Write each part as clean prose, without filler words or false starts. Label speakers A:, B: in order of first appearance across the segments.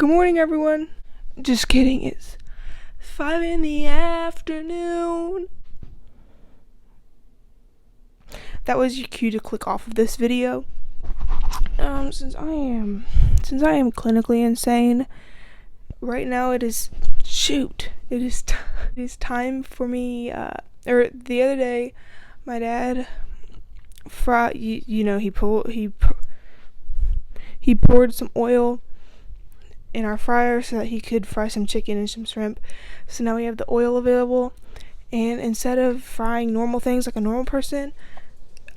A: Good morning, everyone. Just kidding, it's 5 in the afternoon. That was your cue to click off of this video. Since I am clinically insane, right now it is time for me, or the other day, my dad, he poured some oil in our fryer so that he could fry some chicken and some shrimp. So now we have the oil available, and instead of frying normal things like a normal person,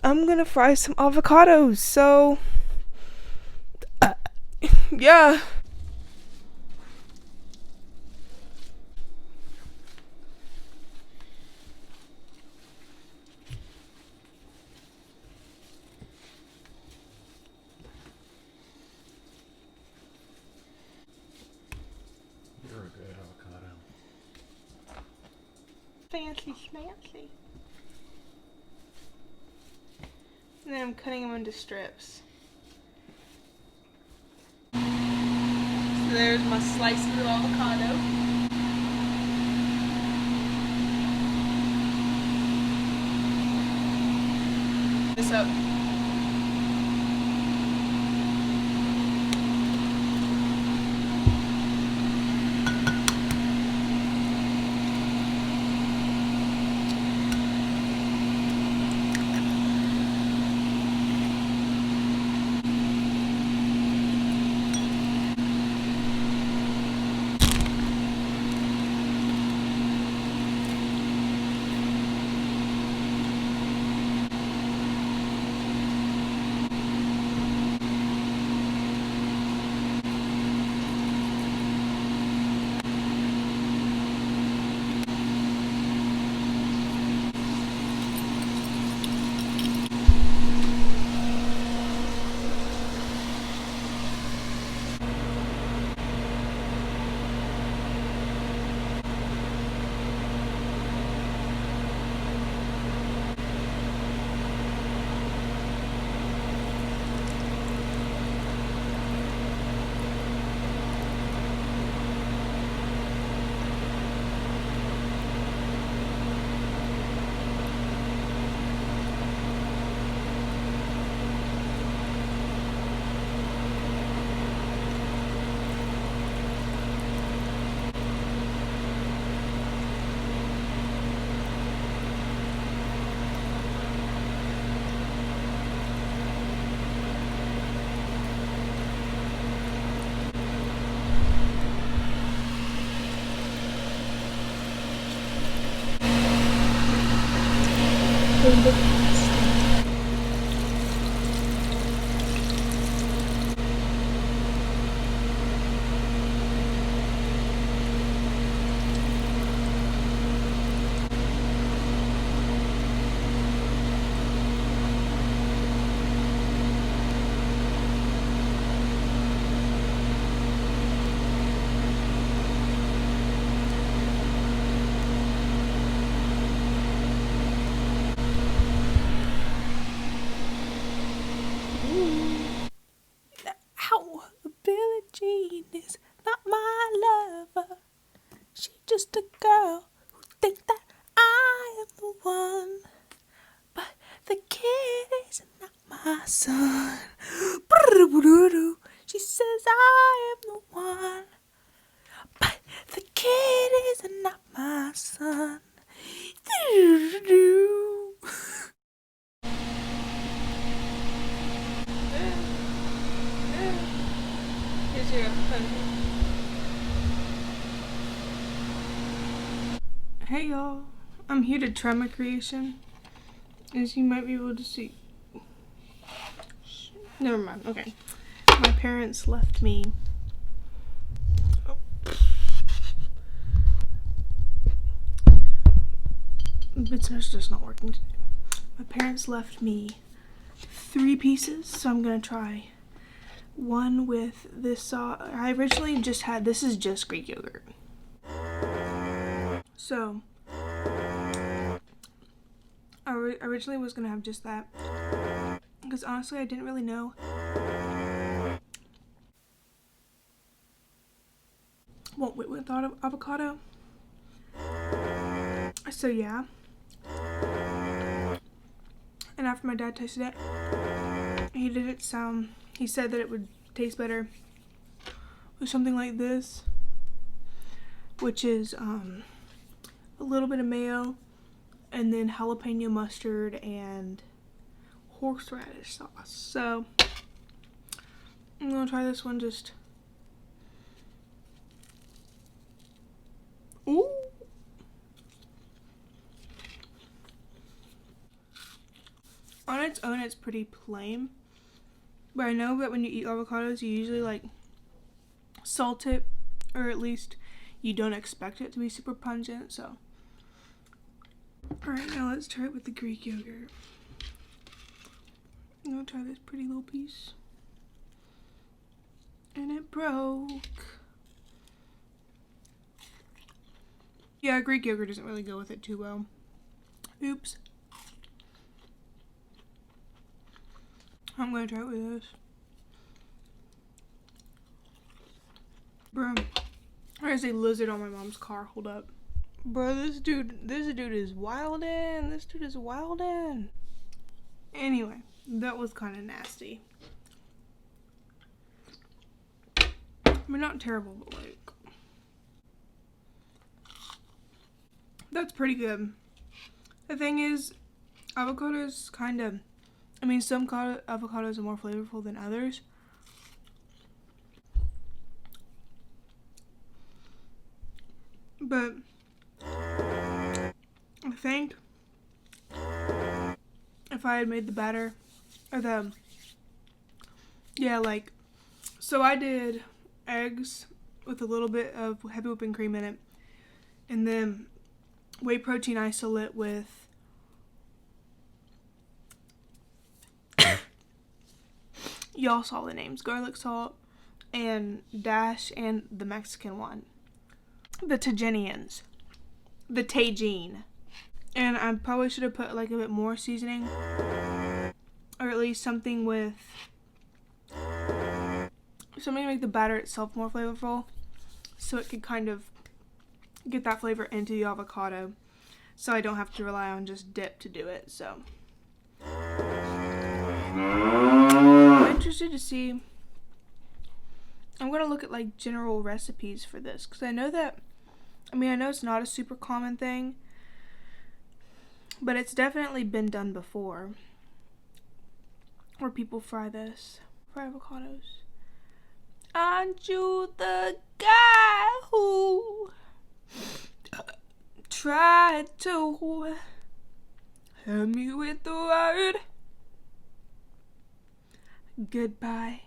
A: I'm gonna fry some avocados. So yeah.
B: You're a good avocado.
A: Fancy schmancy. And then I'm cutting them into strips. So there's my slices of avocado. This up. Ow! Billie Jean is not my lover. She's just a girl who thinks that I am the one. But the kid is not my son. She says I am the one. But the kid is not my son. Here's your Hey y'all, I'm here to try my creation. As you might be able to see. Never mind, okay. My parents left me. It's just not working today. My parents left me 3 pieces, so I'm gonna try one with this sauce. I originally just had, this is just Greek yogurt. So, I originally was gonna have just that, because honestly I didn't really know won't went with avocado. So yeah. And after my dad tasted it, he said that it would taste better with something like this, which is a little bit of mayo and then jalapeno mustard and horseradish sauce. So I'm gonna try this one just. Ooh. On its own, it's pretty plain. But I know that when you eat avocados, you usually like salt it, or at least you don't expect it to be super pungent. So, alright, now let's try it with the Greek yogurt. I'm gonna try this pretty little piece. And it broke. Yeah, Greek yogurt doesn't really go with it too well. Oops. I'm gonna try it with this. Bro, there's a lizard on my mom's car. Hold up. Bro, this dude is wildin'. This dude is wildin'. Anyway, that was kind of nasty. I mean, not terrible, but like, that's pretty good. The thing is, avocados kind of, I mean, some avocados are more flavorful than others. But I think if I had made the batter, or so I did eggs with a little bit of heavy whipping cream in it, and then whey protein isolate with y'all saw the names, garlic salt and dash, and the Mexican one, the Tajinians, the Tajin. And I probably should have put like a bit more seasoning, or at least something to make the batter itself more flavorful, so it could kind of get that flavor into the avocado, so I don't have to rely on just dip to do it. So I'm interested to see. I'm gonna look at like general recipes for this, because I know it's not a super common thing, but it's definitely been done before, where people fry avocados. Aren't you the guy who tried to hurt me with the word goodbye?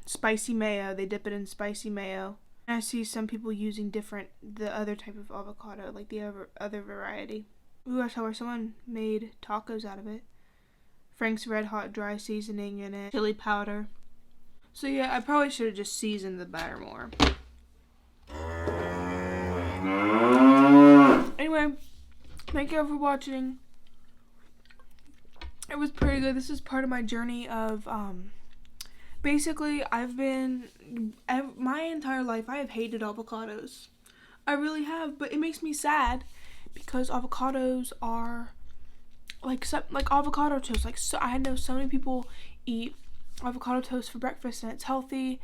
A: Spicy mayo. They dip it in spicy mayo. I see some people using the other type of avocado, like the other variety. Ooh, I saw where someone made tacos out of it. Frank's Red Hot dry seasoning in it, chili powder. So yeah, I probably should have just seasoned the batter more. Anyway, thank you all for watching. It was pretty good. This is part of my journey of basically, my entire life, I have hated avocados. I really have, but it makes me sad because avocados are like avocado toast. I know so many people eat avocado toast for breakfast, and it's healthy,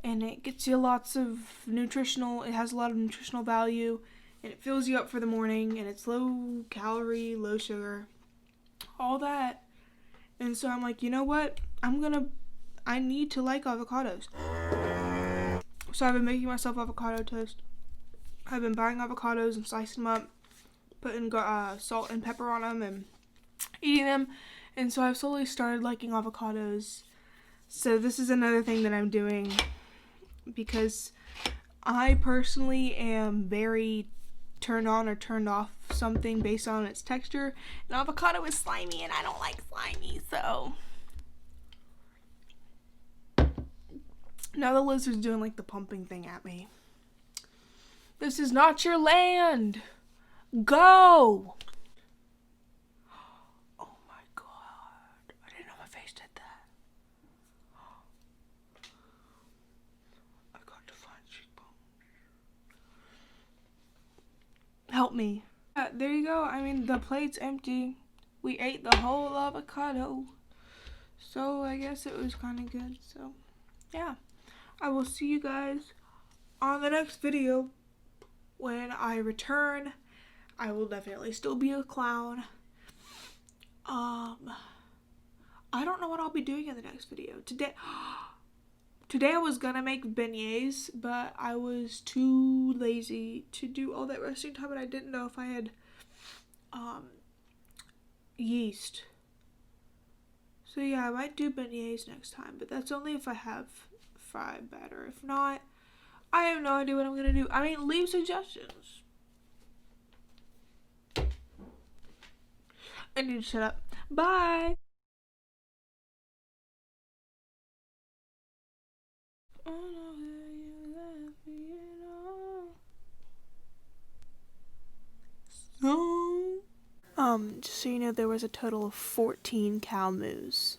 A: and it gets you it has a lot of nutritional value, and it fills you up for the morning, and it's low calorie, low sugar, all that. And so I'm like, you know what? I need to like avocados. So I've been making myself avocado toast. I've been buying avocados and slicing them up, putting salt and pepper on them and eating them. And so I've slowly started liking avocados. So this is another thing that I'm doing, because I personally am very turned on or turned off something based on its texture. And avocado is slimy, and I don't like slimy, so now the lizard's doing like the pumping thing at me. This is not your land. Go! Oh my god. I didn't know my face did that. help me. Yeah, there you go. I mean, the plate's empty. We ate the whole avocado. So I guess it was kind of good. So yeah, I will see you guys on the next video. When I return, I will definitely still be a clown. I don't know what I'll be doing in the next video. Today I was gonna make beignets, but I was too lazy to do all that resting time, and I didn't know if I had yeast. So yeah, I might do beignets next time, but that's only if I have fry batter. If not, I have no idea what I'm gonna do. I mean, leave suggestions. I need to shut up. Bye. So, just so you know, there was a total of 14 cow moos.